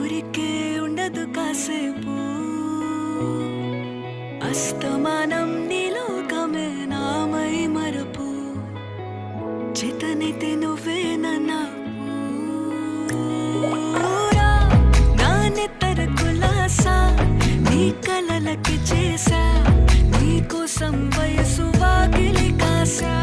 ఊరికే ఉండదు కాసేపు అస్తమానం నీలోకమే నామై మరపు చేతనైతే నువ్వే నా నెత్తర కులాసా నీ కలలకి చేసా నీ కోసం వయసు వాకిలి కాసా